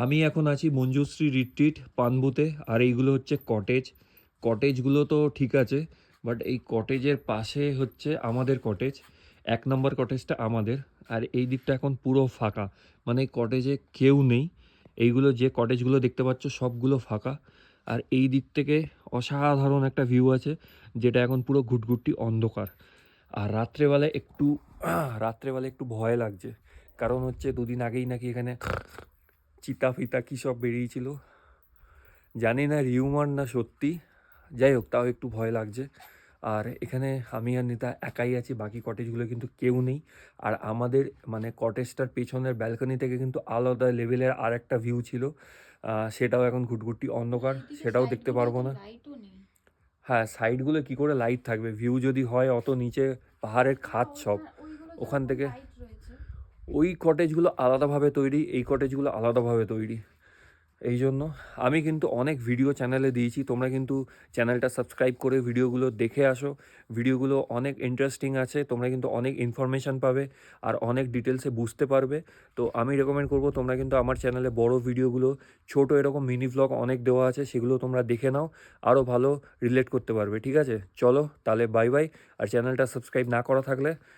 আমি এখন আছি মঞ্জুশ্রী রিট্রিট পানবুতে। আর এইগুলো হচ্ছে কটেজ। কটেজগুলো তো ঠিক আছে, বাট এই কটেজের পাশে হচ্ছে আমাদের কটেজ। ১ নম্বর কটেজটা আমাদের। আর এই দিকটা এখন পুরো ফাঁকা। মানে এই কটেজে কেউ নেই। এইগুলো যে কটেজগুলো দেখতে পাচ্ছ সবগুলো ফাঁকা। আর এই দিক থেকে অসাধারণ একটা ভিউ আছে, যেটা এখন পুরো ঘুটঘুটি অন্ধকার। আর রাত্রেবেলা একটু ভয় লাগছে। কারণ হচ্ছে ২ দিন আগেই নাকি এখানে চিতা ফিতা কী সব বেরিয়েছিল। জানি না রিউমার না সত্যি। যাই হোক, তাও একটু ভয় লাগছে। আর এখানে আমি আর নিতা একাই আছি, বাকি কটেজগুলো কিন্তু কেউ নেই। আর আমাদের মানে কটেজটার পেছনের ব্যালকনি থেকে কিন্তু আলাদা লেভেলের আর একটা ভিউ ছিল। সেটাও এখন ঘুটঘুটি অন্ধকার, এইদিকে সেটাও দেখতে সাইডগুলোয় পারবো তো না। লাইটও নেই। হ্যাঁ, সাইডগুলো কি করে লাইট থাকবে? ভিউ যদি হয় অত নিচে, পাহাড়ের না, খাদ সব। ওইগুলোতে ওখান ওরকম থেকে লাইট রয়েছে। ওই কটেজগুলো আলাদাভাবে তৈরি, এই কটেজগুলো আলাদাভাবে তৈরি। এই জন্য আমি কিন্তু অনেক ভিডিও চ্যানেলে দিয়েছি, তোমরা কিন্তু চ্যানেলটা সাবস্ক্রাইব করে ভিডিওগুলো দেখে আসো। ভিডিওগুলো অনেক ইন্টারেস্টিং আছে, তোমরা কিন্তু অনেক ইনফরমেশান পাবে আর অনেক ডিটেলসে বুঝতে পারবে। তো আমি রেকমেন্ড করব তোমরা কিন্তু আমার চ্যানেলে বড় ভিডিওগুলো, ছোট এরকম মিনি ভ্লগ অনেক দেওয়া আছে, সেগুলো তোমরা দেখে নাও, আরও ভালো রিলেট করতে পারবে। ঠিক আছে, চলো তাহলে বাই বাই। আর চ্যানেলটা সাবস্ক্রাইব না করা থাকলে